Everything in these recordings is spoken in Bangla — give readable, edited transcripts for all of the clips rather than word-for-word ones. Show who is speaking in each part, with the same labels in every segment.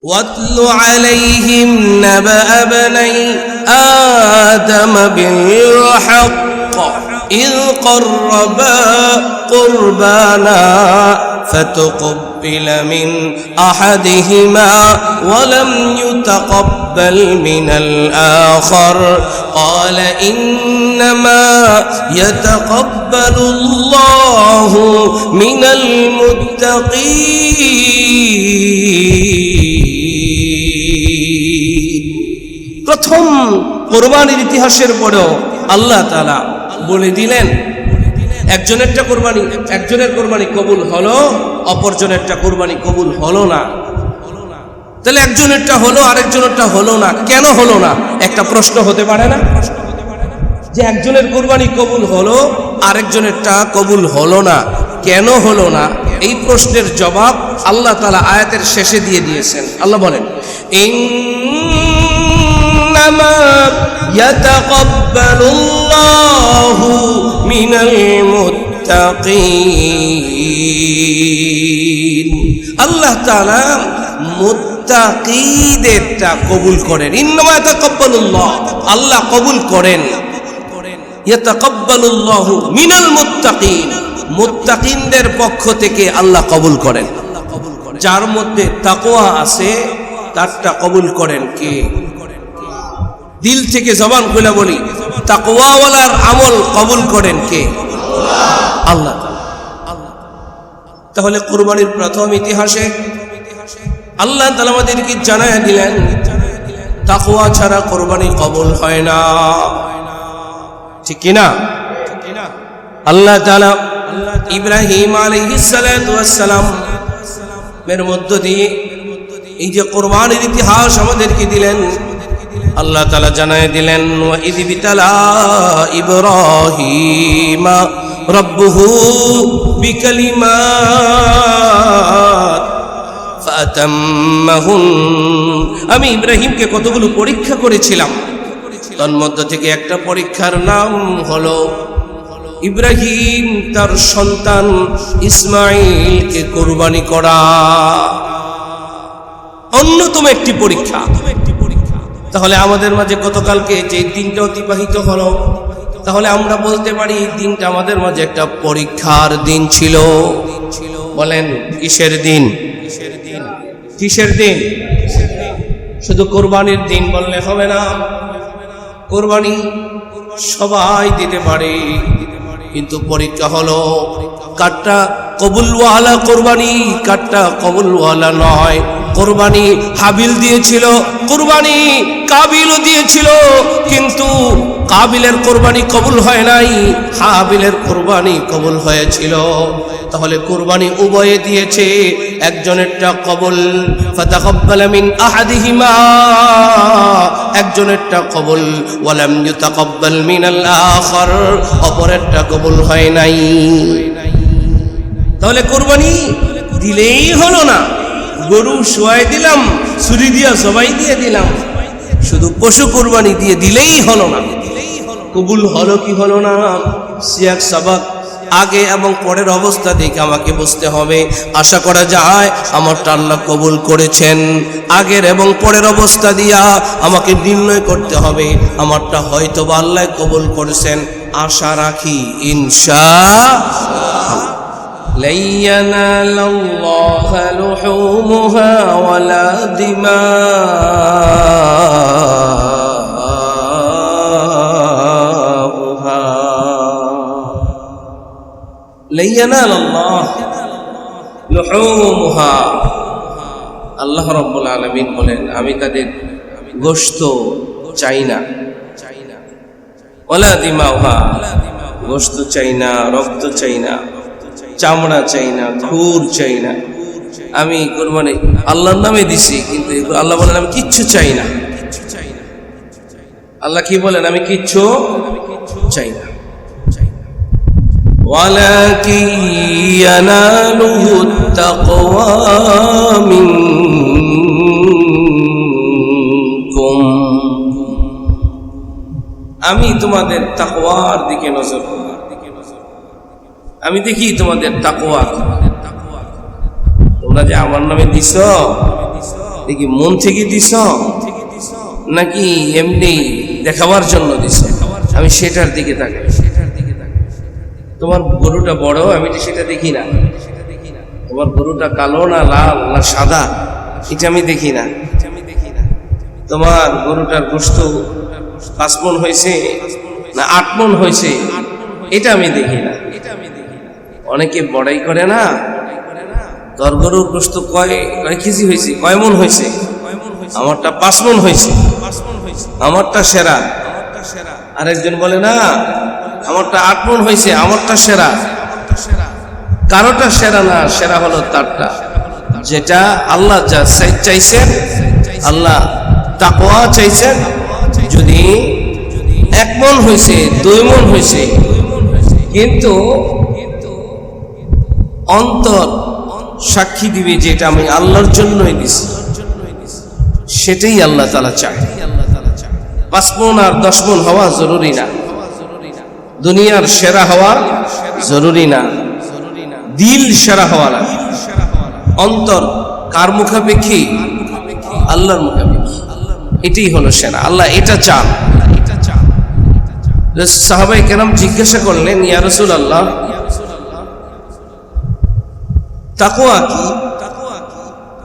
Speaker 1: واتل عليهم نبأ بني آدم بالحق إذ قربا قربانا فتقبل من أحدهما ولم يتقبل من الآخر قال إنما يتقبل الله من المتقين প্রথম কোরবানির ইতিহাসের পরেও আল্লাহ তাআলা বলে দিলেন একজনেরটা কোরবানি কবুল হলো, অপরজনেরটা কোরবানি কবুল হলো না। তাহলে একজনেরটা হলো আরেকজনেরটা হলো না, কেন হলো না? একটা প্রশ্ন হতে পারে না যে একজনের কোরবানি কবুল হলো আরেকজনেরটা কবুল হলো না, কেন হলো না? এই প্রশ্নের জবাব আল্লাহ তাআলা আয়াতের শেষে দিয়ে দিয়েছেন। আল্লাহ বলেন ইন্নামা ইয়াতাকাব্বালুল্লাহু মিনাল মুত্তাকিন। আল্লাহ তাআলা মুত্তাকিদেরটা কবুল করেন। ইন্নামা ইয়াতাকাব্বালুল্লাহ, আল্লাহ কবুল করেন। ইয়াতাকাব্বালুল্লাহু মিনাল মুত্তাকিন, মুত্তাকিনদের পক্ষ থেকে আল্লাহ কবুল করেন। যার মধ্যে তাকওয়া আছে তারটা কবুল করেন কে? দিল থেকে জবান খুলে বলি, তাকওয়াওয়ালার আমল কবুল করেন কে? আল্লাহ। তাহলে কুরবানির প্রথম ইতিহাসে আল্লাহ তাআলা আমাদেরকে জানায়া দিলেন তাকওয়া ছাড়া কুরবানি কবুল হয় না, ঠিক কি না? আল্লাহ তাআলা ইব্রাহিম আলাইহিস সালাতু ওয়াস সালাম এর মধ্য দিয়ে এই যে কুরবানির ইতিহাস আমাদেরকে দিলেন, আল্লাহ তাআলা জানায় দিলেন ওয়া ইয বিতালা ইব্রাহিমা রাব্বুহু বিকালিমাত ফাতাম্মাহুন। আমি ইব্রাহিমকে কতগুলো পরীক্ষা করেছিলাম, তার মধ্য থেকে একটা পরীক্ষার নাম হলো ইব্রাহিম তার সন্তান ইসমাঈলকে কুরবানি করা, অন্যতম একটি পরীক্ষা। তাহলে আমাদের মাঝে গতকালকে যে দিনটা অতিবাহিত হলো, তাহলে আমরা বলতে পারি এই দিনটা আমাদের মাঝে একটা পরীক্ষার দিন ছিল। বলেন কিসের দিন? কিসের দিন? শুধু কোরবানির দিন বললে হবে না। কোরবানি সবাই দিতে পারে, কিন্তু পরীক্ষা হলো কারটা কবুলওয়ালা কোরবানি, কারটা কবুলওয়ালা নয়। কোরবানি হাবিল দিয়েছিল, কোরবানি কাবিলও দিয়েছিল, কিন্তু কাবিলের কোরবানি কবুল হয় নাই, হাবিলের কোরবানি কবুল হয়েছিল। তাহলে কোরবানি উভয়ে দিয়েছে, একজনেরটা কবুল ফাতাকাব্বালা মিন আহাদিহিমা, একজনেরটা কবুল ওয়ালাম ইউতাকাব্বাল মিনাল আখার, অপরেরটা কবুল হয় নাই। তাহলে কোরবানি দিলেই হলো না, গরু শোয়াই দিলাম, ছুরি দিয়া জবাই দিয়ে দিলাম, শুধু পশু কোরবানি দিয়ে দিলেই হলো না। কবুল হলো কি হলো না, সিয়াক সাবাক আগে এবং পরের অবস্থা দেখে আমাকে বুঝতে হবে। আশা করা যায় আমারটা আল্লাহ কবুল করেছেন, আগের এবং পরের অবস্থা দিয়া আমাকে নির্ণয় করতে হবে আমারটা হয়তো বা আল্লাহ কবুল করেছেন। আশা রাখি ইনশাআল্লাহ। لن ينال الله لحومها ولا دماؤها لن ينال الله لحومها। আল্লাহ রাব্বুল আলামিন বলেন আমি তাদের গোশত চাই না, ওয়ালা দিমাউহা, গোশত চাই না, রক্ত চাই না, চামড়া চাই না, খুর চাই না। আমি কুরবানি আল্লাহর নামে দিছি, কিন্তু আল্লাহ বলেন আমি কিচ্ছু চাই না। আল্লাহ কি বলেন? আমি কিচ্ছু চাই না। ওয়ালাকিন ইয়ানালুহু তাকওয়া মিনকুম, আমি তোমাদের তাকওয়ার দিকে নজর করি, আমি দেখি তোমাদের তাকওয়া। তোমরা যে আমার নামে দিছ দেখি মন থেকে দিছ নাকি এমনি দেখাবার জন্য দিছ? আমি সেটার দিকে তাকাই। তোমার গরুটা বড়, আমি তো সেটা দেখি না। তোমার গরুটা কালো না লাল না সাদা, এটা আমি দেখি না। তোমার গরুটার গোশত 5 মণ হয়েছে না 8 মণ হয়েছে, এটা আমি দেখি না। অনেকে বড়াই করে না, তোর গরুর গোশত কয় কেজি হয়েছে, কয় মণ হয়েছে, আমারটা 5 মণ হয়েছে, আমারটা সেরা। আরেকজন বলে না আমারটা 8 মণ হয়েছে, আমারটা সেরা। কারোটা সেরা না, সেরা হলো তারটা, যেটা আল্লাহ যা চাইছেন, আল্লাহ তাকওয়া চাইছেন। যদি 1 মণ হয়েছে 2 মণ হয়েছে, কিন্তু অন্তর সাক্ষী দিবে যে এটা আমি আল্লাহর জন্যই দিছি, সেটাই আল্লাহ তাআলা চায়। 5 মণ আর 10 মণ হওয়া জরুরি না, দুনিয়ার সেরা হওয়া জরুরি না, দিল সেরা হওয়া লাগে। অন্তর কার মুখাপেক্ষী? আল্লাহর মুখাপেক্ষী, এটাই হলো সেরা। আল্লাহ এটা চান। সাহাবায়ে কেরাম জিজ্ঞাসা করলেন, ইয়া রাসূলুল্লাহ, তাকওয়া কি?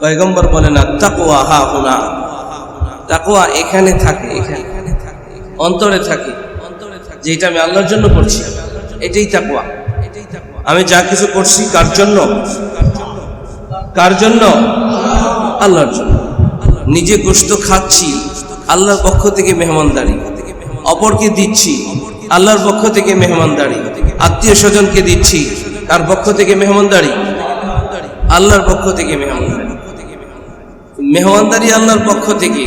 Speaker 1: পয়গম্বর বলেন, তাকওয়া হা হুনা, তাকওয়া এখানে থাকে, এখানে অন্তরে থাকে, যেটা আমি আল্লাহর জন্য করছি এটাই তাকওয়া। আমি যা কিছু করছি কার জন্য? কার জন্য? আল্লাহর জন্য। নিজে গোশত খাচ্ছি, আল্লাহর পক্ষ থেকে মেহমানদারি। অপরকে দিচ্ছি, আল্লাহর পক্ষ থেকে মেহমানদারি। আত্মীয় স্বজনকে দিচ্ছি, কার পক্ষ থেকে মেহমানদারি? আল্লাহর পক্ষ থেকে মেহমানদারি। মেহমানদারি আল্লাহর পক্ষ থেকে,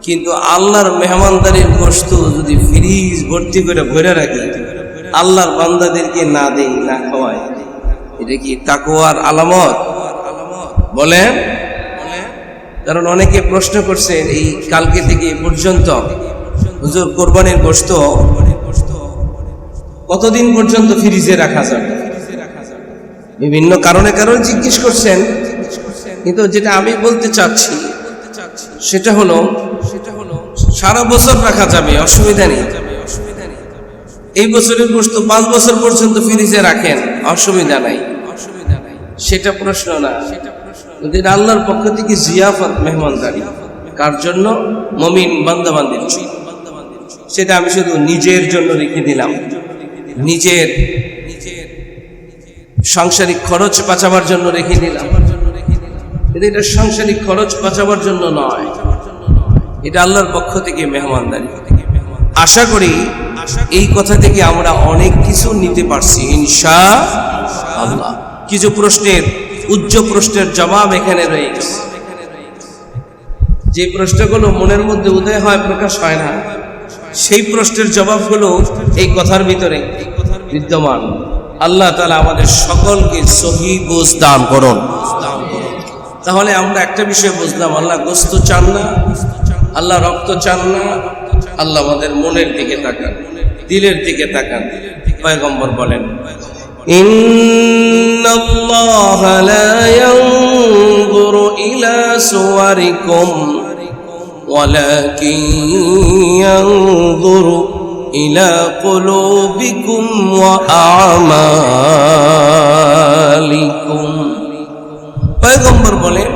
Speaker 1: কিন্তু আল্লাহর মেহমানদারির গোশত যদি ফ্রিজ ভর্তি করে ভরে রাখি, আল্লাহর বান্দাদেরকে না দেই, না খাওয়াই, এটা কি তাকওয়ার আলামত? বলেন। কারণ অনেকে প্রশ্ন করছেন এই কালকে থেকে পর্যন্ত, হুজুর কোরবানির গোশত কতদিন পর্যন্ত ফ্রিজে রাখা যাবে? বিভিন্ন কারণে জিজ্ঞেস করছেন, কিন্তু যেটা আমি বলতে চাচ্ছি সেটা হলো সারা বছর রাখা যাবে, অসুবিধা নেই। এই বছরের গোশত 5 বছর পর্যন্ত ফ্রিজে রাখেন, অসুবিধা নাই, সেটা প্রশ্ন না। কিন্তু আল্লাহর পক্ষ থেকে জিয়াফত, মেহমানদারি, কার জন্য? মুমিন বান্দাবান্দির জন্য। সেটা আমি শুধু নিজের জন্য রেখে দিলাম, নিজের সাংসারিক খরচ বাঁচাবার জন্য রেখে দিলাম, কিন্তু এটা সাংসারিক খরচ বাঁচাবার জন্য নয়, এটা আল্লাহর পক্ষ থেকে মেহমানদারি। আশা করি এই কথা থেকে আমরা অনেক কিছু নিতে পারছি ইনশাআল্লাহ। কিছু প্রশ্নের, উচ্চ প্রশ্নের জবাব এখানে রয়ে গেছে। যে প্রশ্নগুলো মনের মধ্যে উদয় হয়, প্রকাশ হয় না, সেই প্রশ্নের জবাবগুলো এই কথার ভিতরে বিদ্যমান। আল্লাহ তাআলা আমাদের সকলকে সহিহ বুঝ দান করুন। তাহলে আমরা একটা বিষয় বুঝলাম, আল্লাহ গোশত চান না, আল্লাহ রক্ত চান না, আল্লাহ আমাদের মনের দিকে তাকান, দিলের দিকে তাকান। পয়গম্বর বলেন, ইন্নাল্লাহা লা ইয়ানজুরু ইলা সুওয়ারিকুম ওয়ালাকিন ইয়ানজুরু ইলা কুলুবিকুম ওয়া আমালিকুম। পয়গম্বর বলেন,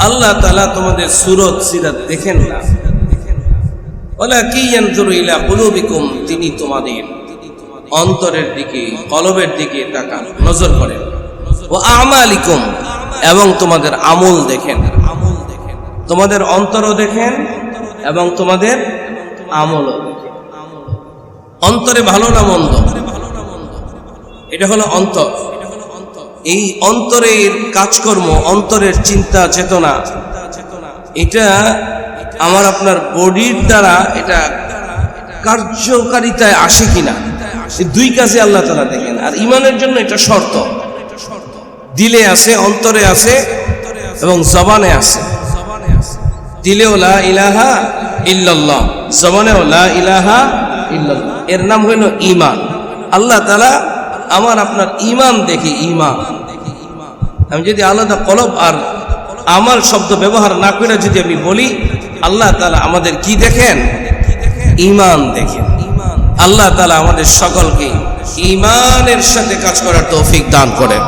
Speaker 1: আল্লাহ তাআলা তোমাদের সুরত সিরাত দেখেন না, ওয়ালাকিন ইয়ানজুরু ইলা কুলুবিকুম, তিনি তোমাদের অন্তরের দিকে, কলবের দিকে তাকান, নজর করেন। ওয়া আমালিকুম, এবং তোমাদের আমল দেখেন। তোমাদের অন্তরও দেখেন এবং তোমাদের আমলও দেখেন। অন্তরে ভালো না মন্দ, এটা হলো অন্তর। এই অন্তরের কাজকর্ম, অন্তরের চিন্তা চেতনা, এটা আমার আপনার বডির দ্বারা এটা কার্যকারিতায় আসে কিনা, এই 2 কাজে আল্লাহ তাআলা দেখেন। আর ঈমানের জন্য এটা শর্ত, দিলে আছে, অন্তরে আছে এবং জবানে আছে। দিলেও লা ইলাহা ইল্লাল্লাহ, জবানেও লা ইলাহা ইল্লাল্লাহ, এর নাম হইল ঈমান। আল্লাহ তাআলা আমার আপনার ঈমান দেখি, ঈমান। আমি যদি আলাদা কলব আর আমাল শব্দ ব্যবহার না করে যদি আমি বলি, আল্লাহ তাআলা আমাদের কি দেখেন? ঈমান দেখেন। আল্লাহ তাআলা আমাদের সকলকে ঈমানের সাথে কাজ করার তৌফিক দান করেন।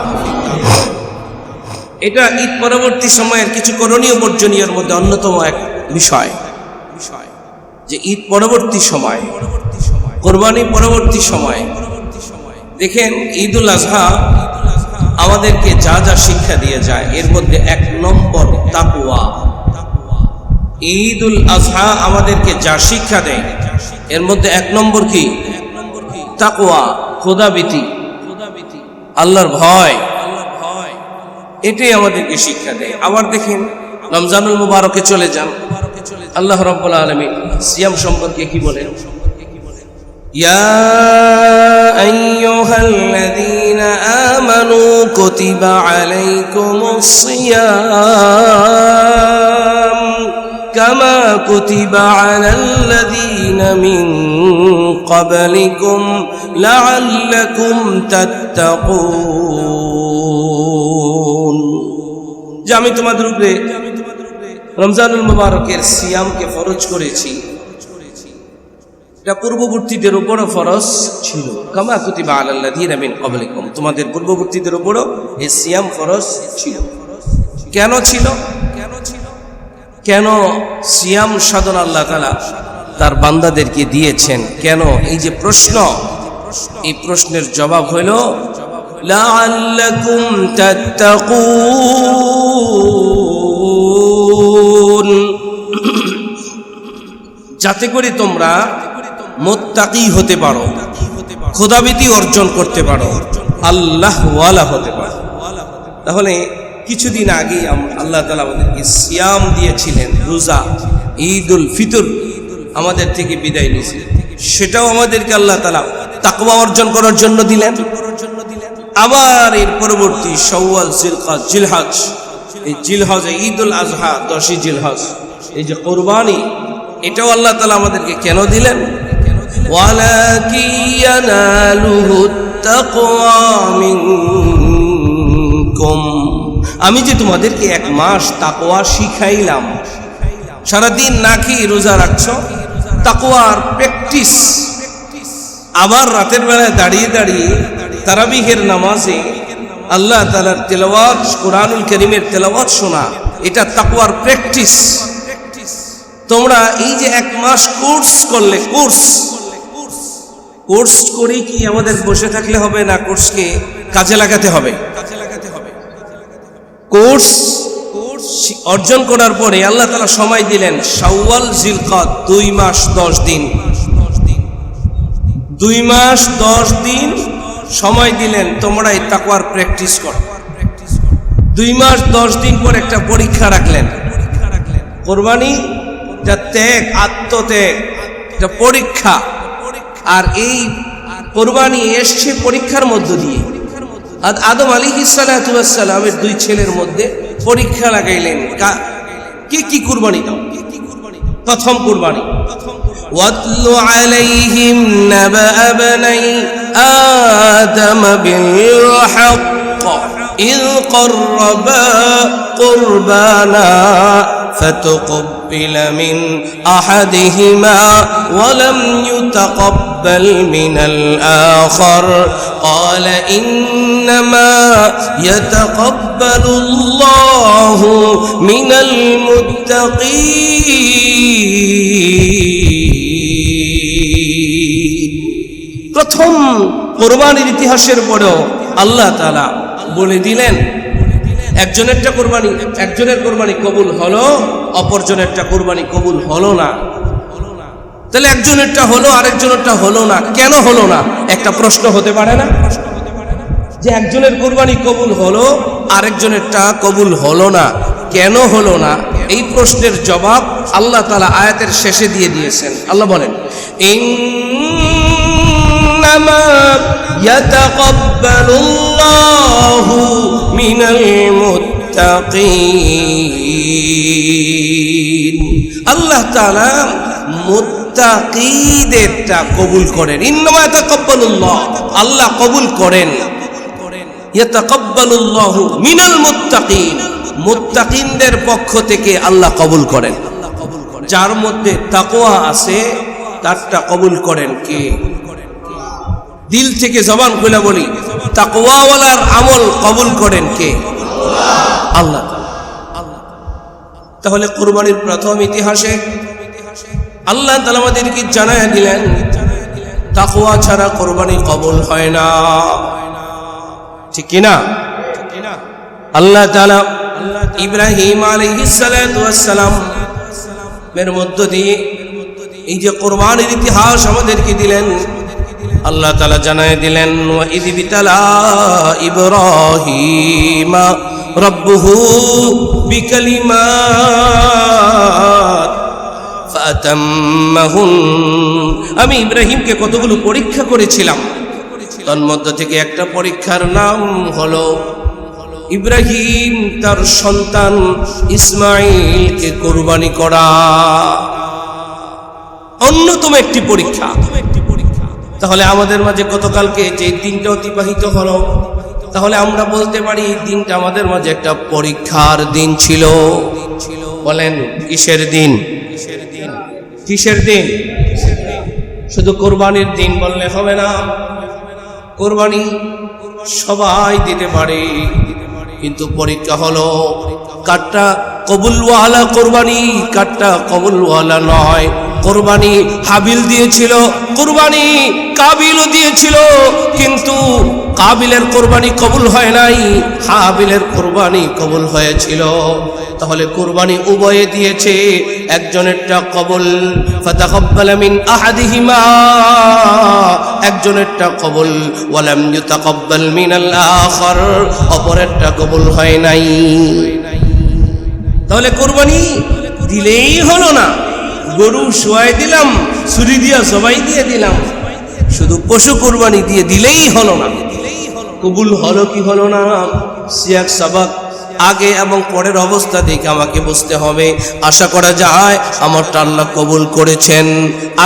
Speaker 1: এটা ঈদ পরবর্তী সময়ের কিছু করণীয় বর্জনীয়ের মধ্যে অন্যতম এক বিষয়, যে ঈদ পরবর্তী সময়, কোরবানি পরবর্তী সময়, দেখেন ঈদুল আজহা আমাদেরকে যা যা শিক্ষা দিয়ে যায় এর মধ্যে 1 নম্বর তাকওয়া। ঈদুল আজহা আমাদেরকে যা শিক্ষা দেয় এর মধ্যে 1 নম্বর কি? তাকওয়া, খোদাভীতি, আল্লাহর ভয়। এটাই আমাদেরকে শিক্ষা দেয়। আবার দেখেন রমজানুল মুবারকে চলে যান, আল্লাহ রাব্বুল আলামিন সিয়াম সম্পর্কে কি বলেন? ইয়া আইয়ুহাল্লাযীনা আমানু কুতিবা আলাইকুমুস সিয়াম কামা কুতিবা আলাল্লাযীনা মিন ক্বাবলিকুম লাআল্লাকুম তাত্তাকুন। যে আমি তোমাদের উপরে রমজানুল মুবারকের সিয়ামকে ফরজ করেছি, এটা পূর্ববর্তীদের উপরও ফরজ ছিল। কামা কুতিবা আলাল্লাযীনা মিন ক্বাবলিকুম, তোমাদের পূর্ববর্তীদের উপরও এই সিয়াম ফরজ ছিল। কেন ছিল? কেন সিয়াম সাধন আল্লাহ তাআলা তার বান্দাদেরকে দিয়েছেন? কেন? এই যে প্রশ্ন, এই প্রশ্নের জবাব হইল লাআল্লাকুম তাত্তাকুন, যাতে করে তোমরা মুত্তাকি হতে পারো, খোদাভীতি অর্জন করতে পারো, আল্লাহ ওয়ালা হতে পারো। তাহলে কিছুদিন আগে আল্লাহ তাআলা আমাদেরকে সিয়াম দিয়েছিলেন, রোজা, ঈদুল ফিতর আমাদের থেকে বিদায় নিয়েছিলেন, সেটাও আমাদেরকে আল্লাহ তাআলা তাকওয়া অর্জন করার জন্য দিলেন। আবার এর পরবর্তী শাওয়াল, জিলকাদ, জিলহজ, এই জিলহজে ঈদুল আজহা, 10ই জিলহজ, এই যে কোরবানি, এটাও আল্লাহ তাআলা আমাদেরকে কেন দিলেন? ওয়ালাকিন ইয়ানালুহুত তাকওয়া মিনকুম, আমি যে তোমাদেরকে 1 মাস তাকওয়া শিখাইলাম, সারাদিন না খেয়ে রোজা রাখছো, তাকওয়ার প্র্যাকটিস। আবার রাতের বেলায় দাঁড়িয়ে দাঁড়িয়ে তারাবিহের নামাজে আল্লাহ তাআলার তেলাওয়াত, কোরআনুল কারীমের তেলাওয়াত শোনা, এটা তাকওয়ার প্র্যাকটিস। তোমরা এই যে 1 মাস কোর্স করলে, কোর্স করি কি আমাদের বসে থাকলে হবে না, কোর্সকে কাজে লাগাতে হবে। কোর্স অর্জন করার পরে আল্লাহ তাআলা সময় দিলেন শাওয়াল, জিলকাদ, 2 মাস 10 দিন, 2 মাস 10 দিন সময় দিলেন তোমরা এই তাকওয়ার প্র্যাকটিস করো। 2 মাস 10 দিন পর একটা পরীক্ষা রাখলেন, কোরবানি যা ত্যাগ, আত্মত্যাগ, এটা পরীক্ষা। আর এই কোরবানি এসছে পরীক্ষার মধ্য দিয়ে। আদম আলাইহিস সালাতু ওয়াস সালামের 2 ছেলের মধ্যে পরীক্ষা লাগাইলেন, কে কি কুরবানি দাও। প্রথম কুরবানি, ওয়াতলু আলাইহিম নাবা বনাই আদম বিল হক ইয ক্বাররাবা কুরবানা فتقبل من أحدهما ولم يتقبل من الآخر قال إنما يتقبل الله من المتقين। প্রথম কুরবানির ইতিহাসের পরেও আল্লাহ তাআলা বলে দিলেন একজনেরটা কোরবানি, একজনের কোরবানি কবুল হলো, অপরজনেরটা কোরবানি কবুল হলো না। তাহলে একজনেরটা হলো, আরেকজনেরটা হলো না। কেন হলো না? একটা প্রশ্ন হতে পারে না যে একজনের কোরবানি কবুল হলো, আরেকজনেরটা কবুল হলো না, কেন হলো না? এই প্রশ্নের জবাব আল্লাহ তাআলা আয়াতের শেষে দিয়ে দিয়েছেন। আল্লাহ বলেন ইন্নামা ইয়াতাকাব্বালুল্লাহু মিনাল মুত্তাকিন। আল্লাহ তাআলা মুত্তাকিদেরটা কবুল করেন। ইন্নামা ইয়াতাকাব্বালুল্লাহ, আল্লাহ কবুল করেন। ইয়াতাকাব্বালুল্লাহু মিনাল মুত্তাকিন, মুত্তাকিনদের পক্ষ থেকে আল্লাহ কবুল করেন। যার মধ্যে তাকওয়া আছে তারটা কবুল করেন কে? দিল থেকে জবান খুলে বলি, তাকওয়াওয়ালার আমল কবুল করেন কে? আল্লাহ। তাহলে কুরবানির প্রথম ইতিহাসে আল্লাহ তাআলা আমাদেরকে জানায়া দিলেন তাকওয়া ছাড়া কুরবানি কবুল হয় না, ঠিক কি না? আল্লাহ তাআলা ইব্রাহিম আলাইহিস সালাতু ওয়াস সালাম এর মধ্য দিয়ে এই যে কুরবানির ইতিহাস আমাদেরকে দিলেন, আল্লাহ তাআলা জানায় দিলেন ওয়া ইয বিতালা ইব্রাহিমা রাব্বুহু বিকালিমাত ফাতাম্মাহুন। আমি ইব্রাহিমকে কতগুলো পরীক্ষা করেছিলাম, তার মধ্য থেকে একটা পরীক্ষার নাম হলো ইব্রাহিম তার সন্তান ইসমাঈলকে কুরবানি করা, অন্যতম একটি পরীক্ষা। তাহলে আমাদের মাঝে গতকালকে যে দিনটা অতিবাহিত হলো, তাহলে আমরা বলতে পারি দিনটা আমাদের মাঝে একটা পরীক্ষার দিন ছিল। বলেন কিসের দিন? কিসের দিন? শুধু কোরবানির দিন বললে হবে না। কোরবানি সবাই দিতে পারে, কিন্তু পরীক্ষা হলো কারটা কবুলওয়ালা কোরবানি, কারটা কবুলওয়ালা নয়। কোরবানি হাবিল দিয়েছিল, কোরবানি কাবিলও দিয়েছিল, কিন্তু কাবিলের কোরবানি কবুল হয় নাই, হাবিলের কোরবানি কবুল হয়েছিল। তাহলে কোরবানি উভয়ে দিয়েছে, একজনেরটা কবুল ফাতাকাব্বালা মিন আহাদিহিমা, একজনেরটা কবুল ওয়ালাম ইউতাকাব্বাল মিনাল আখার, অপরেরটা কবুল হয় নাই। তাহলে কোরবানি দিলেই হলো না, গরু শোয়াই দিলাম, ছুরি দিয়া জবাই দিয়ে দিলাম, শুধু পশু কোরবানি দিয়ে দিলেই হলো না। কবুল হলো কি হলো না, সিয়াক সাবাক আগে এবং পরের অবস্থা দেখে আমাকে বুঝতে হবে। আশা করা যায় আমারটা আল্লাহ কবুল করেছেন,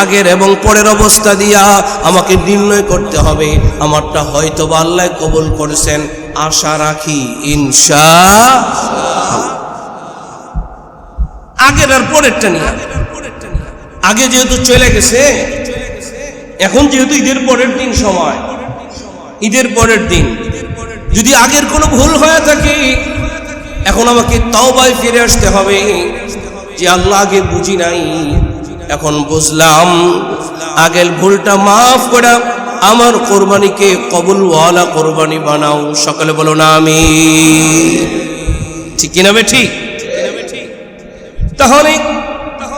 Speaker 1: আগের এবং পরের অবস্থা দিয়া আমাকে নির্ণয় করতে হবে আমারটা হয়তো বা আল্লাহ কবুল করেছেন। আশা রাখি ইনশাআল্লাহ। আগের আর পরেরটা নিয়ে, আগে যেহেতু চলে গেছে, এখন যেহেতু ঈদের পরের দিন সময়, ঈদের পরের দিন যদি আগের কোনো ভুল হয়ে থাকে, এখন আমাকে তওবায় ফিরে আসতে হবে যে আল্লাহ আগে বুঝি নাই, এখন বুঝলাম, আগের ভুলটা মাফ করে আমার কোরবানিকে কবুলওয়ালা কোরবানি বানাও। সকলে বলো না আমিন। ঠিক কিনা বে ঠিক? তাহলে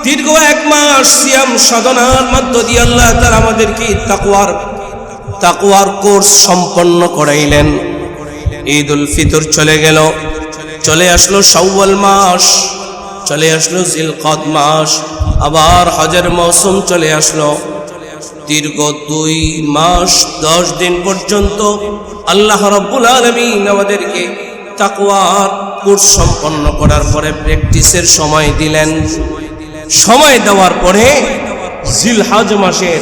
Speaker 1: দীর্ঘ 1 মাস সিয়াম সাধনার মধ্য দিয়ে আল্লাহ তাআলা আমাদেরকে তাকওয়ার কোর্স সম্পন্ন করাইলেন। ঈদুল ফিতর চলে গেল, চলে আসলো শাওয়াল মাস, চলে আসলো জিলকদ মাস, আবার হজের মৌসুম চলে আসলো। দীর্ঘ 2 মাস 10 দিন পর্যন্ত আল্লাহ রাব্বুল আলামিন আমাদেরকে তাকওয়ার কোর্স সম্পন্ন করার পরে প্র্যাকটিসের সময় দিলেন। সময় দেওয়ার পরে জিলহজ মাসের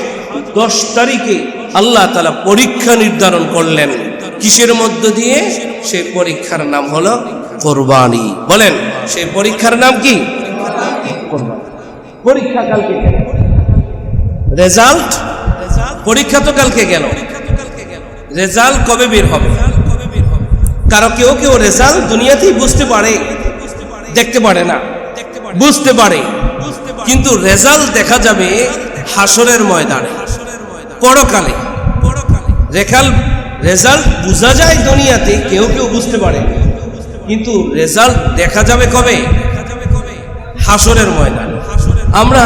Speaker 1: 10 তারিখে আল্লাহ তাআলা পরীক্ষা নির্ধারণ করলেন। কিসের মধ্য দিয়ে? সেই পরীক্ষার নাম হলো কোরবানি। বলেন সেই পরীক্ষার নাম কি? কোরবানি। পরীক্ষা কালকে গেল, রেজাল্ট পরীক্ষা তো কালকে গেল, রেজাল্ট কবে বের হবে? কারো কেউ কেউ রেজাল্ট দুনিয়াতেই বুঝতে পারে, দেখতে পারে না, বুঝতে পারে, কিন্তু রেজাল্ট দেখা যাবে হাসরের ময়দানে, পরকালে। রেজাল্ট বোঝা যায় দুনিয়াতে, কেউ কেউ বুঝতে পারে, কিন্তু রেজাল্ট দেখা যাবে কবে? হাসরের ময়দানে। আমরা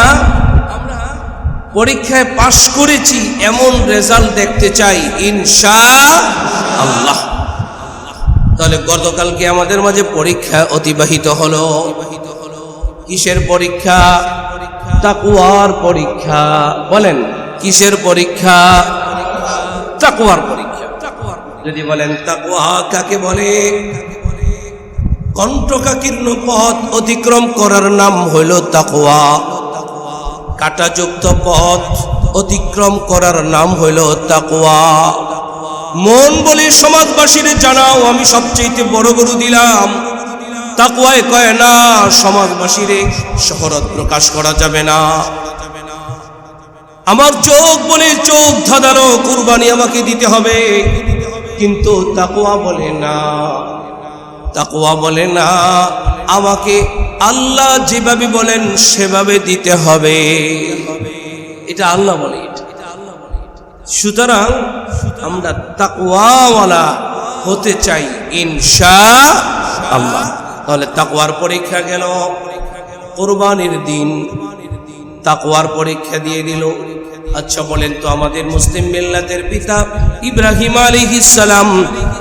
Speaker 1: পরীক্ষায় পাশ করেছি এমন রেজাল্ট দেখতে চাই ইনশাআল্লাহ। তাহলে গতকালকে আমাদের মাঝে পরীক্ষা অতিবাহিত হলো। কিসের পরীক্ষা? তাকওয়ার পরীক্ষা। বলেন কিসের পরীক্ষা? তাকওয়ার পরীক্ষা। যদি বলেন তাকওয়া কাকে বলে? কণ্টকাকীর্ণ পথ অতিক্রম করার নাম হইল তাকওয়া। কাঁটাযুক্ত পথ অতিক্রম করার নাম হইল তাকওয়া। মন বলে সমাজবাসীরে জানাও আমি সবচেয়ে বড় গরু দিলাম, তাকওয়ায় কয় না সমাজবাসীরে শহরত প্রকাশ করা যাবে না। আমার চোখ বলে চোখ ধাঁধানো কুরবানি আমাকে দিতে হবে, কিন্তু তাকওয়া বলে না, তাকওয়া বলে না আমাকে আল্লাহ যেভাবে বলেন সেভাবে দিতে হবে। এটা আল্লাহ বলে। সুতরাং আমরা তাকওয়াওয়ালা হতে চাই ইনশাআল্লাহ। তাহলে তাকওয়ার পরীক্ষা গেল, কুরবানির দিন তাকওয়ার পরীক্ষা দিয়ে দিল। আচ্ছা বলেন তো, আমাদের মুসলিম মিল্লাতের পিতা ইব্রাহিম আলাইহিস সালাম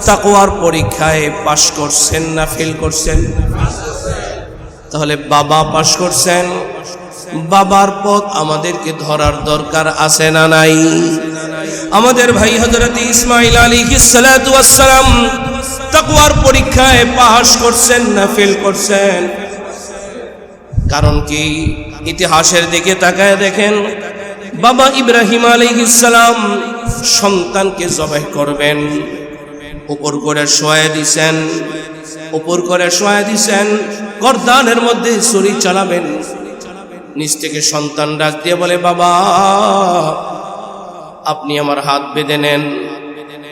Speaker 1: তাকওয়ার পরীক্ষায় পাশ করছেন না ফেল করছেন? তাহলে বাবা পাশ করছেন, বাবার পথ আমাদেরকে ধরার দরকার আছে না নাই? আমাদের ভাই হযরত ইসমাঈল আলাইহিস সালাতু ওয়াস সালাম তাকওয়ার পরীক্ষায় পাশ করছেন না ফেল করছেন? কারণ কি? ইতিহাসের দিকে তাকায় দেখেন, বাবা ইব্রাহিম আলাইহিস সালাম সন্তানকে জবাই করবেন, উপর করে শোয়া দিছেন, উপর করে শোয়া দিছেন, গর্দানের মধ্যে ছুরি চালাবেন। নিচ থেকে সন্তান ডাক দিয়ে বলে, বাবা আপনি আমার হাত বেঁধে নেন,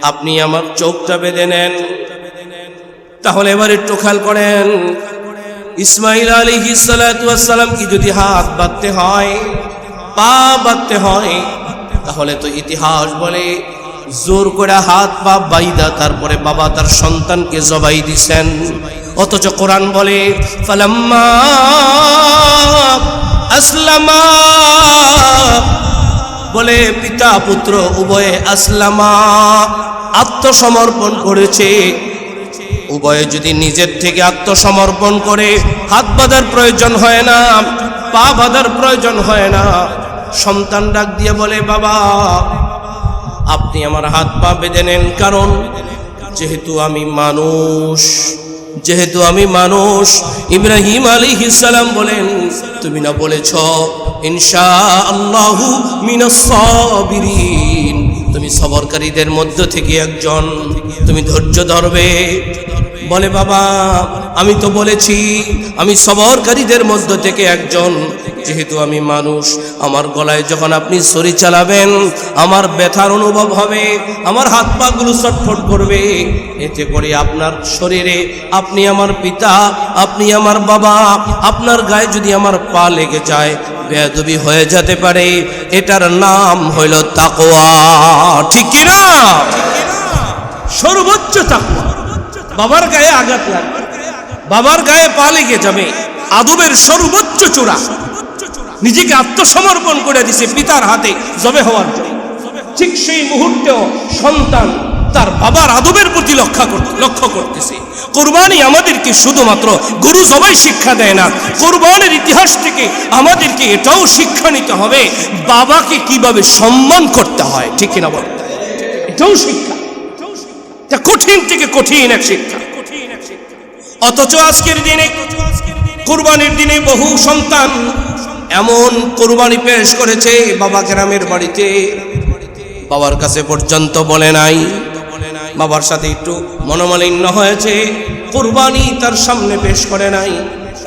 Speaker 1: আপনি আমার চোখটা বেঁধে নেন। তাহলে এবার একটু খেয়াল করেন, ইসমাঈল আলাইহিস সালাতু ওয়াস সালাম কি যদি হাত বাঁধতে হয়, পা বাঁধতে হয়, তাহলে তো ইতিহাস বলে জোর করে হাত পা বাইদা তারপরে বাবা তার সন্তানকে জবাই দিছেন। অথচ কোরআন বলে ফালাম্মা আসলামা, বলে পিতা পুত্র উভয়ে আসলামা আত্মসমর্পণ করেছে। উভয়ে যদি নিজের থেকে আত্মসমর্পণ করে, হাত বাঁধার প্রয়োজন হয় না, পা বাঁধার প্রয়োজন হয় না। সন্তান ডাক দিয়ে বলে, বাবা আপনি আমার হাত পা বেঁধে নেন, কারণ যেহেতু আমি মানুষ, যেহেতু আমি মানুষ। ইব্রাহিম আলাইহিস সালাম বলেন, তুমি না বলেছ ইনশাআল্লাহু মিনাস সাবিরিন, তুমি সবরকারীদের মধ্য থেকে একজন, তুমি ধৈর্য ধরবে। বলে, বাবা আমি তো বলেছি আমি সবরকারীদের মধ্য থেকে একজন, যেহেতু আমি মানুষ, আমার গলায় যখন আপনি ছুরি চালাবেন আমার ব্যথার অনুভব হবে, আমার হাত পা গুলো ছটফট করবে। এতে করে আপনার শরীরে, আপনি আমার পিতা, আপনি আমার বাবা, আপনার গায়ে যদি আমার পা লেগে যায় বেয়াদবি হয়ে যেতে পারে। এটার নাম হইল তাকওয়া, ঠিক কি না? সর্বোচ্চ তাকওয়া। বাবার গায়ে আঘাত লাগবে, বাবার গায়ে পা লেগে যাবে, আদবের সর্বোচ্চ চূড়া। নিজেকে আত্মসমর্পণ করে দিছে পিতার হাতে জবে হওয়ার জন্য। ঠিক সেই মুহূর্তেও সন্তান তার বাবার আদবের প্রতি লক্ষ্য করতেছে। কুরবানি আমাদেরকে শুধুমাত্র গরু জবাই শিক্ষা দেয় না, কুরবানির ইতিহাস থেকে আমাদেরকে এটাও শিক্ষা নিতে হবে বাবাকে কিভাবে সম্মান করতে হয়, ঠিক কিনা বল? এটাও শিক্ষা, এটা কঠিন থেকে কঠিন এক শিক্ষা। অথচ আজকের দিনে, কুরবানির দিনে বহু সন্তান এমন কুরবানি পেশ করেছে বাবা গ্রামের বাড়িতে, বাবার কাছে পর্যন্ত বলে নাই, বাবার সাথে একটু মনোমালিন্য হয়েছে, কুরবানি তার সামনে পেশ করে নাই।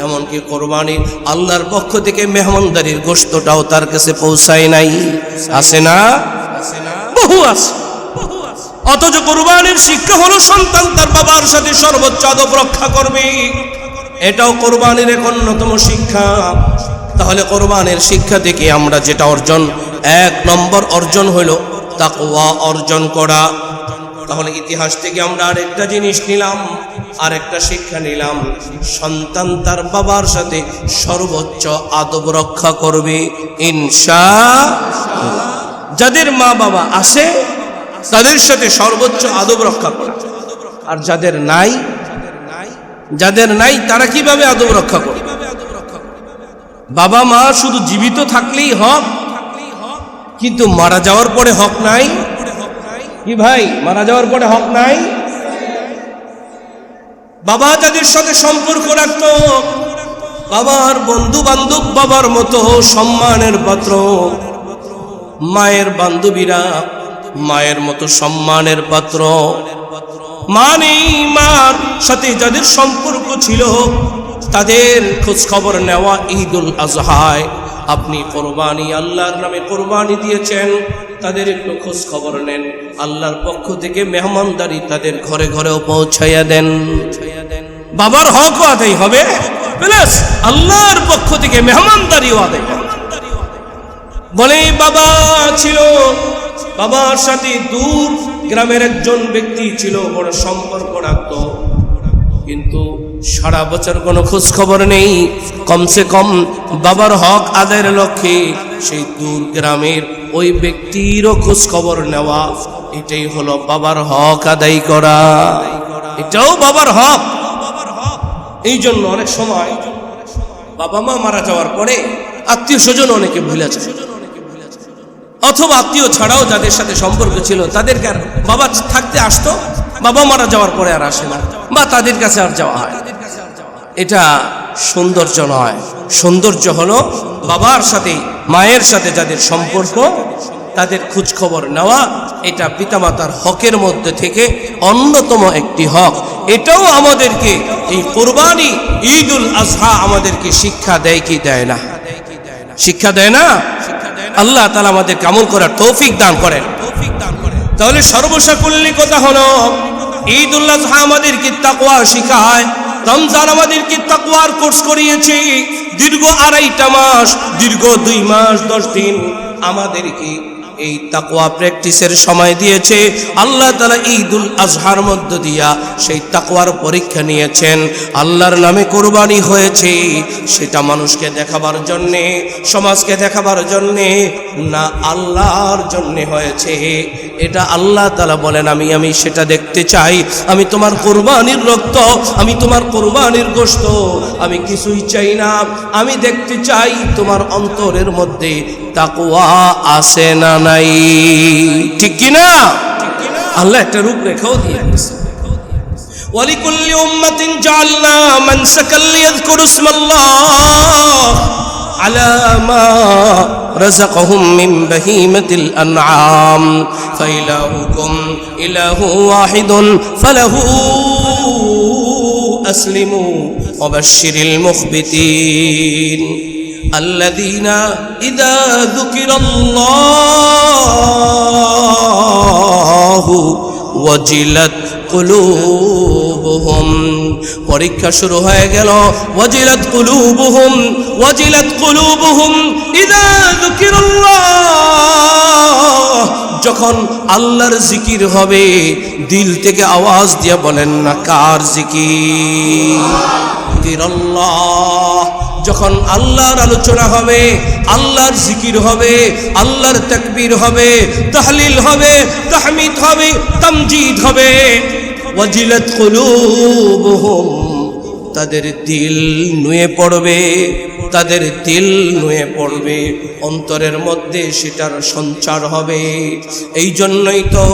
Speaker 1: এমনকি কুরবানির আল্লাহর পক্ষ থেকে মেহমানদারির গোশতটাও তার কাছে পৌঁছায় নাই। আছে না? বহু আছে। অথচ কুরবানির শিক্ষা হলো সন্তান তার বাবার সাথে সর্বোচ্চ আদব রক্ষা করবে, এটাও কুরবানির এক অন্যতম শিক্ষা। তাহলে কুরবানির শিক্ষা থেকে আমরা যেটা অর্জন, এক নম্বর অর্জন হলো তাকওয়া অর্জন করা। তাহলে ইতিহাস থেকে আমরা আরেকটা জিনিস নিলাম, আরেকটা শিক্ষা নিলাম, সন্তান তার বাবার সাথে সর্বোচ্চ আদব রক্ষা করবে ইনশাআল্লাহ। যাদের মা বাবা আছে তাদের সাথে সর্বোচ্চ আদব রক্ষা করা, আর যাদের নাই তারা কিভাবে আদব রক্ষা করবে? বাবা মা শুধু জীবিত থাকলেই হক, কিন্তু মারা যাওয়ার পরে হক নাই। কি ভাই, মারা যাওয়ার পরে হক নাই? বাবা যাদের সাথে সম্পর্ক রাখত, বাবার বন্ধু বান্ধব বাবার মতো সম্মানের পাত্র, মায়ের বান্ধবীরা মায়ের মতো সম্মানের পাত্র, মা নেই, মার সাথে যাদের সম্পর্ক ছিল তাদের খোঁজ খবর নেওয়া ঈদুল আজহায়। আপনি কোরবানি আল্লাহর নামে কোরবানি দিয়েছেন, তাদের একটু খোঁজ খবর নেন। আল্লাহর পক্ষ থেকে মেহমানদারি তাদের ঘরে ঘরেও পৌঁছাইয়া দেন। বাবার হকও আদায় হবে, প্লাস আল্লাহর পক্ষ থেকে মেহমানদারিও আদায় হবে। বলে বাবা ছিল, বাবার সাথে দূর গ্রামের একজন ব্যক্তি ছিল, বড় সম্পর্ক রাখত, কিন্তু সারা বছর কোনো খোঁজ খবর নেই। কমসে কম বাবার হক আদায়ের লক্ষ্যে সেই দূর গ্রামের ওই ব্যক্তিরও খোঁজ খবর নেওয়া, এটাই হলো বাবার হক আদায় করা, এটাও বাবার হক। এই জন্য অনেক সময় বাবা মা মারা যাওয়ার পরে আত্মীয় স্বজন অনেকে ভুলে যায়, অথবা আত্মীয় ছাড়াও যাদের সাথে সম্পর্ক ছিল তাদেরকে আর বাবা থাকতে আসতো, বাবা মারা যাওয়ার পরে আর আসে না, বা তাদের কাছে আর যাওয়া হয়। এটা সৌন্দর্য নয়। সৌন্দর্য হলো বাবার সাথে মায়ের সাথে যাদের সম্পর্ক তাদের খোঁজ খবর নেওয়া। এটা পিতামাতার হকের মধ্যে থেকে অন্যতম একটি হক। এটাও আমাদেরকে এই কোরবানি ঈদুল আজহা আমাদেরকে শিক্ষা দেয় কি দেয় না? শিক্ষা দেয় না? আল্লাহ তাআলা আমাদেরকে আমল করার তৌফিক দান করেন। তাহলে সর্বসাকুল্যে কথা হলো ঈদুল আজহা আমাদেরকে তাকওয়া শিখায়, রমজান আমাদেরকে তাকওয়ার কোর্স করিয়েছে। দীর্ঘ 2.5 মাস, দীর্ঘ 2 মাস 10 দিন আমাদেরকে এই তাকওয়া প্র্যাকটিসের সময় দিয়েছে। আল্লাহ তাআলা ঈদুল আজহার মধ্য দিয়া সেই তাকওয়ার পরীক্ষা নিয়েছেন। আল্লাহর নামে কোরবানি হয়েছে, সেটা মানুষকে দেখাবার জন্যে, সমাজকে দেখাবার জন্যে না, আল্লাহর জন্যে হয়েছে। এটা আল্লাহ তাআলা বলেন, আমি সেটা দেখতে চাই। আমি তোমার কোরবানির রক্ত, আমি তোমার কোরবানির গোশত, আমি কিছুই চাই না। আমি দেখতে চাই তোমার অন্তরের মধ্যে তাকওয়া আছে না নাই, ঠিক কি না? আল্লাহ একটা রূপরেখাও দিয়ে দিয়েছে। ওয়ালিকুল্লি উম্মাতিন জাআলনা মানসাকাল লিয়াযকুরু ইসমাল্লাহ আলা মা রাযাকাহুম মিন বাহীমাতিল আনআম ফাইলাহুকুম ইলাহু ওয়াহিদুন ফালাহু আসলিমু ওয়াবাশশিরিল মুখবিতিন الذين إذا ذكر الله وجلت قلوبهم। পরীক্ষা শুরু হয়ে গেল। ওয়াজিলাত কুলুবুহুম ইযা যুকিরাল্লাহ, যখন আল্লাহর জিকির হবে দিল থেকে আওয়াজ দিয়ে বলেন না, কার জিকির? আল্লাহ। যখন আল্লাহর আলোচনা হবে, আল্লাহর জিকির হবে, আল্লাহর তাকবীর হবে, তাহলিল হবে, তাহমিদ হবে, তামজিদ হবে। ওয়াজিলাত কুলুবুহুম, তাদের দিল নুয়ে পড়বে, তাদের দিল নুয়ে পড়বে, অন্তরের মধ্যে সেটার সঞ্চার হবে। এই জন্যই তো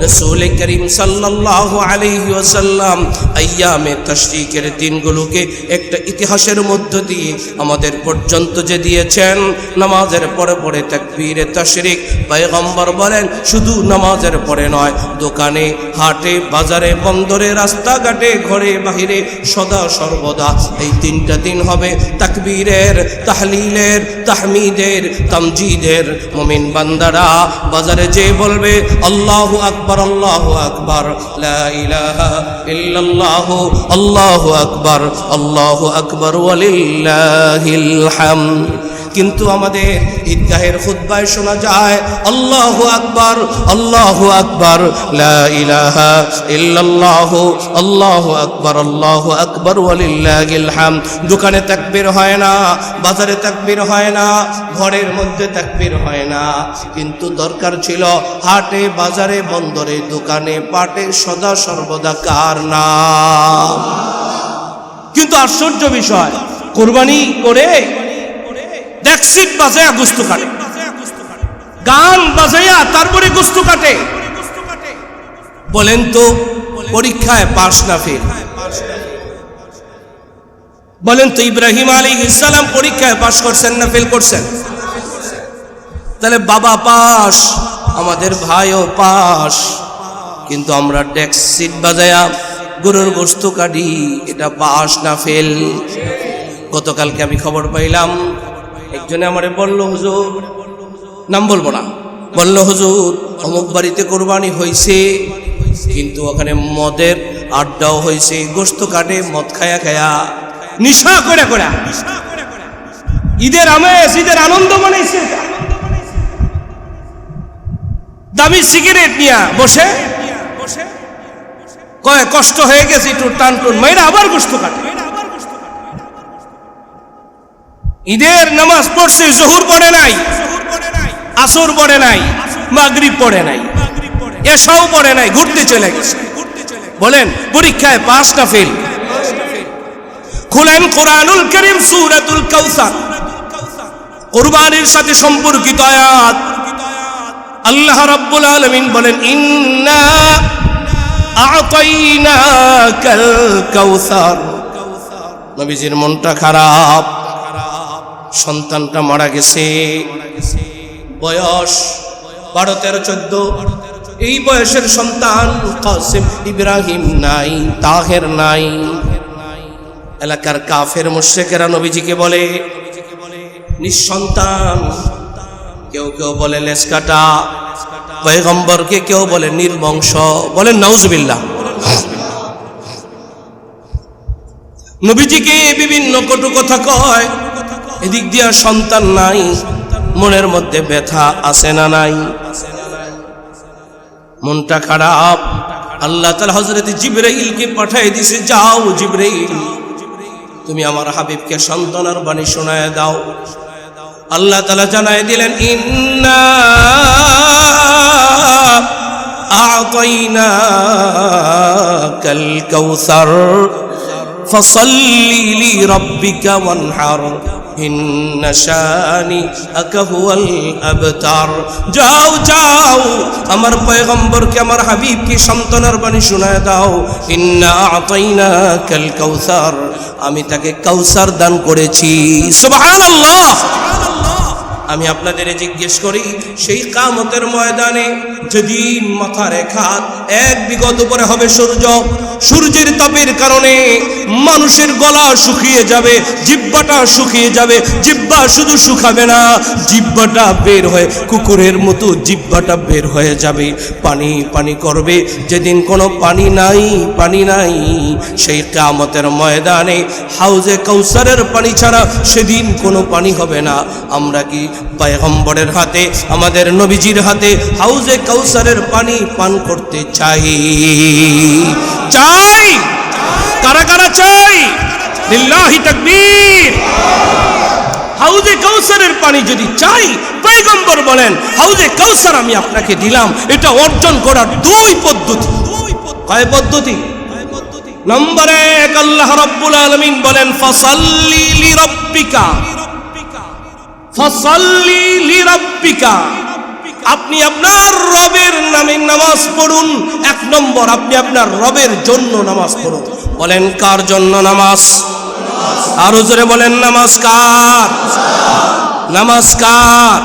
Speaker 1: রাসূল করিম সাল্লাল্লাহু আলাইহি ওয়াসাল্লাম আইয়ামে তাশরিকের দিনগুলোকে একটা ইতিহাসের মধ্য দিয়ে আমাদের পর্যন্ত যে দিয়েছেন। নামাজের পরে পরে তাকবীরে তাশরিক, পয়গম্বর বলেন শুধু নামাজের পরে নয়, দোকানে, হাটে, বাজারে, বন্দরে, রাস্তাঘাটে, ঘরে বাহিরে সদা সর্বদা এই 3টা দিন হবে তাকবীরের, তাহলিলের, তাহমিদের, তামজিদের। মুমিন বান্দারা বাজারে যে বলবে আল্লাহু আকবার, আল্লাহু আকবার, লা ইলাহা ইল্লাল্লাহ, আল্লাহু আকবার, আল্লাহু আকবার, ওয়ালিল্লাহিল হামদ। কিন্তু আমাদের ঈদগাহের খুতবায় শোনা যায় আল্লাহু আকবার, আল্লাহু আকবার, লা ইলাহা ইল্লাল্লাহ, আল্লাহু আকবার, আল্লাহু আকবার, ওয়ালিল্লাহিল হামদ। দোকানে তাকবীর হয় না, বাজারে তাকবীর হয় না, ঘরের মধ্যে তাকবীর হয় না, কিন্তু দরকার ছিল হাটে, বাজারে, বন্দরে, দোকানে, পাটে সদা সর্বদা কার নাম। কিন্তু আশ্চর্য বিষয়, কুরবানি করে ডেক্সিট বাজায়া গোস্ত কাটে, গান বাজায়া তারপরে গোস্ত কাটে। বলেন তো পরীক্ষায় পাস না ফেল? বলেন তো ইব্রাহিম আলাইহিস সালাম পরীক্ষায় পাস করছেন না ফেল করছেন? তাহলে বাবা পাস, আমাদের ভাইও পাস, কিন্তু আমরা ট্যাক্স সিট বাজায়া গরুর গোশত কাটি, এটা পাস না ফেল? গতকালকে আমি খবর পাইলাম, একজনে আমারে বলল, হুজুর, নাম বলবো না, বলল হুজুর অমুক বাড়িতে কোরবানি হয়েছে, কিন্তু ওখানে মদের আড্ডাও হয়েছে, গোশত কাটে মদ খায়া খায়া, নিশা করে করে, ঈদের আমেজ, ঈদের আনন্দ বানাইছে, দামি সিগারেট নিয়ে বসে কয় কষ্ট হয়ে গেছে, একটু টান টুন মাইরা আবার গোশত কাটে। ঈদের নামাজ পড়ছে, জোহর পড়ে নাই, আসর পড়ে নাই, মাগরিব পড়ে নাই, এশাও পড়ে নাই, ঘুরতে চলে গেছে। বলেন পরীক্ষায় পাস না ফেল? খুলেন কোরআনুল কারীম সূরাতুল কাউসার, কুরবানির সাথে সম্পর্কিত আয়াত। আল্লাহ রাব্বুল আলামিন বলেন, ইন্না আ'তাইনাকাল কাউসার। নবীজির মনটা খারাপ, সন্তানটা মারা গেছে, বয়স 12, 13, 14, এই বয়সের সন্তান কাসিম ইব্রাহিম নাই, তাহের নাই। এলাকার কাফের মুশরিকেরা নবীজিকে বলে নিঃসন্তান, কেউ কেউ বলে লেজ কাটা, পয়গম্বরকে কেউ বলে নির্বংশ, বলেন নাউজুবিল্লাহ। নবীজিকে বিভিন্ন কটু কথা কয়, এদিক দিয়া সন্তান নাই, মনের মধ্যে ব্যথা আছে না নাই? মনটা খারাপ। আল্লাহ তাআলা হযরত জিবরাইলকে পাঠিয়ে দিয়েছে, যাও জিবরাইল, তুমি আমার হাবিবকে সন্তানের বাণী শোনায় দাও। আল্লাহ তাআলা জানায় দিলেন, ইন্না আ'তাইনাকাল কাউসার ফাসাল্লি লিরাব্বিকা ওয়ানহার ইন্না শানিআকা হুয়াল আবতার। যাও যাও, আমার পয়গম্বরকে, আমার হাবিবকে সন্তানের বাণী শোনায় দাও। ইন্না আ'তাইনাকাল কাউসার, আমি তাকে কাউসার দান করেছি। সুবহানাল্লাহ। আমি আপনাদের জিজ্ঞেস করি, সেই কিয়ামতের ময়দানে যেদিন মাথার এক হাত 1 বিঘত উপরে হবে সূর্য, সূর্যের তাপের কারণে মানুষের গলা শুকিয়ে যাবে, জিহ্বাটা শুকিয়ে যাবে। জিহ্বা শুধু শুকাবে না, জিহ্বাটা বের হয়ে কুকুরের মতো জিহ্বাটা বের হয়ে যাবে, পানি পানি করবে। যেদিন কোনো পানি নাই, পানি নাই, সেই কিয়ামতের ময়দানে হাউজে কাউসারের পানি ছাড়া সেদিন কোনো পানি হবে না। আমরা কি পয়গম্বরের হাতে, আমাদের নবীজির হাতে হাউজে কাউসারের পানি পান করতে চাই? চাই? কারা কারা চাই? লিল্লাহি তাকবীর। হাউজে কাউসারের পানি যদি চাই, পয়গম্বর বলেন হাউজে কাউসার আমি আপনাকে দিলাম। এটা অর্জন করার 2 পদ্ধতি। কয় পদ্ধতি? নম্বর 1, আল্লাহ রাব্বুল আলামিন বলেন, ফাসাল্লি লিরাব্বিকা, ফাসাল্লি লিরাব্বিকা, আপনি আপনার রবের নামে নামাজ পড়ুন। 1 নম্বর, আপনি আপনার রবের জন্য নামাজ পড়ুন। বলেন কার জন্য নামাজ? আরো জোরে বলেন, নামাজ কার? নামাজ কার?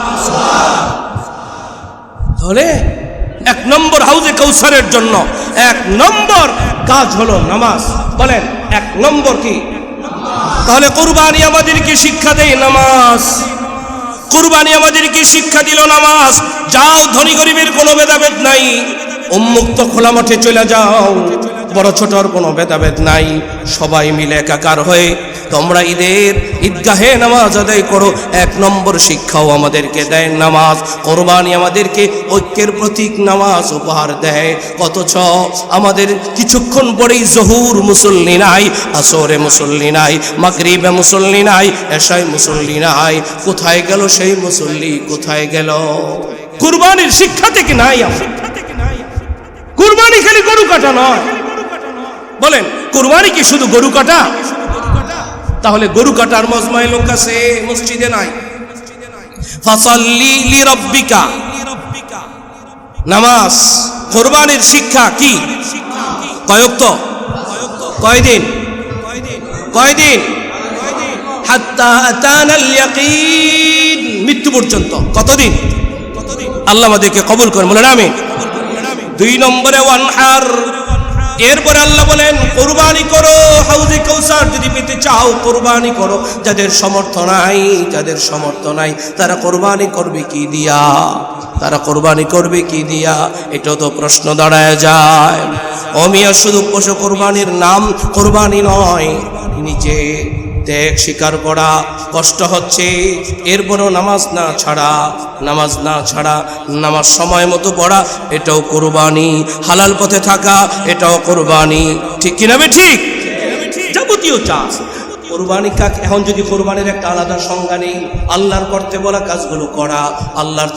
Speaker 1: তাহলে 1 নম্বর হাউজে কাউসারের জন্য 1 নম্বর কাজ হলো নামাজ। বলেন 1 নম্বর কি? তাহলে কুরবানি আমাদেরকে শিক্ষা দেয় নামাজ, কুরবানি আমাদেরকে শিক্ষা দিল নামাজ। যাও, ধনী গরিবের কোনো ভেদাভেদ নাই, উন্মুক্ত খোলা মাঠে চলে যাও, বড় ছোটর কোনো ভেদাভেদ নাই, সবাই মিলে একাকার হয়ে তোমরা ঈদগাহে নামাজ আদায় করো। 1 নম্বর শিক্ষাও আমাদেরকে দেয় নামাজ। কুরবানি আমাদেরকে ঐক্যের প্রতীক নামাজ উপহার দেয়। অথচ আমাদের কিছুক্ষণ পরেই জোহর মুসল্লি নাই, আসরে মুসল্লি নাই, মাগরিবে মুসল্লি নাই, এশায় মুসল্লি নাই। কোথায় গেল সেই মুসল্লি? কোথায় গেল? কুরবানির শিক্ষা থেকে নাই। কুরবানি খালি গরু কাটা নয়। বলেন কুরবানি কি শুধু গরু কাটা? তাহলে গরু কাটার মজমায় লোক আছে, মসজিদে নাই। ফাসাল্লি লিরাব্বিকা, নামাজ। কুরবানির শিক্ষা কি? কয়ক্ত? কয়দিন? কয়দিন? হাত্তা আতানাল ইয়াকিন, মৃত্যু পর্যন্ত। কতদিন? আল্লাহ আমাদেরকে কবুল করেন, বলেন আমিন। 2 নম্বরে ওয়ানহার। এরপরে আল্লাহ বলেন কুরবানি করো, হাউজে কাউসার যদি পেতে চাও কুরবানি করো। যাদের সামর্থ্য নাই, যাদের সামর্থ্য নাই তারা কুরবানি করবে কি দিয়া? তারা কুরবানি করবে কি দিয়া? এটাও তো প্রশ্ন দাঁড়ায় যায়। অমিয়া শুধু পশু কুরবানির নাম কুরবানি নয়, নিজে ত্যাগ স্বীকার করা, কষ্ট হচ্ছে এরপরও নামাজ না ছাড়া, নামাজ না ছাড়া নামাজ সময় মতো পড়া, এটাও কুরবানি। হালাল পথে থাকা, এটাও কুরবানি। ঠিক কিনা বে ঠিক? যাবতীয় চাষ কুরবানি কাকে? এখন যদি কুরবানির একটা আলাদা সংজ্ঞা নেই, আল্লাহর করতে বলা কাজগুলো করা, আল্লাহর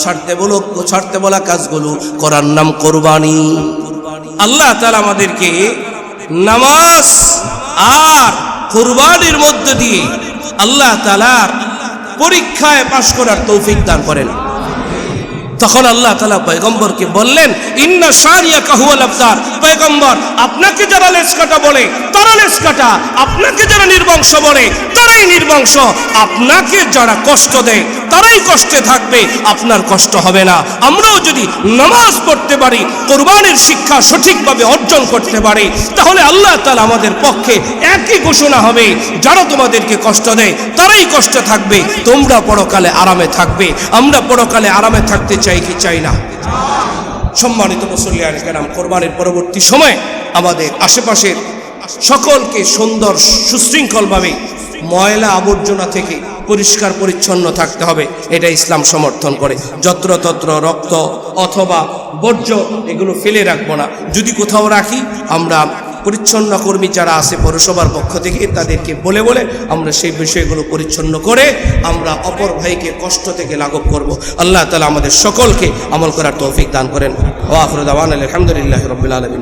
Speaker 1: ছাড়তে বলা কাজগুলো করার নাম কুরবানি। আল্লাহ তাআলা আমাদেরকে নামাজ আর কুরবানির মধ্য দিয়ে আল্লাহ তাআলার পরীক্ষায় পাশ করার তৌফিক দান করেন। তখন আল্লাহ তাআলা পয়গম্বরকে বললেন ইন্না শানিয়াকা হুয়াল আবতার। পয়গম্বর, আপনাকে যারা লেজ কাটা বলে তারা লেজ কাটা, আপনাকে যারা নির্বংশ বলে তারাই নির্বংশ, আপনাকে যারা কষ্ট দেয় তারাই কষ্টে থাকবে, আপনার কষ্ট হবে না। আমরাও যদি নামাজ পড়তে পারি, কুরবানির শিক্ষা সঠিকভাবে অর্জন করতে পারি, তাহলে আল্লাহ তাআলা আমাদের পক্ষে একই ঘোষণা হবে, যারা তোমাদেরকে কষ্ট দেয় তারাই কষ্টে থাকবে, তোমরা পরকালে আরামে থাকবে। আমরা পরকালে আরামে থাকতে চাই কি চাই না? সম্মানিত মুসল্লিয়ানে কেরাম, কুরবানির পরবর্তী সময় আমাদের আশেপাশের সকলকে সুন্দর সুশৃঙ্খলভাবে ময়লা আবর্জনা থেকে পরিষ্কার পরিচ্ছন্ন থাকতে হবে। এটা ইসলাম সমর্থন করে। যত্রতত্র রক্ত অথবা বর্জ্য এগুলো ফেলে রাখবো না। যদি কোথাও রাখি, আমরা পরিচ্ছন্ন কর্মী যারা আছে পৌরসভার পক্ষ থেকে তাদেরকে বলে আমরা সেই বিষয়গুলো পরিচ্ছন্ন করে আমরা অপর ভাইকে কষ্ট থেকে লাঘব করব। আল্লাহ তাআলা আমাদের সকলকে আমল করার তৌফিক দান করেন। ওয়া আখিরু দাওয়ানা আলহামদুলিল্লাহি রাব্বিল আলামিন।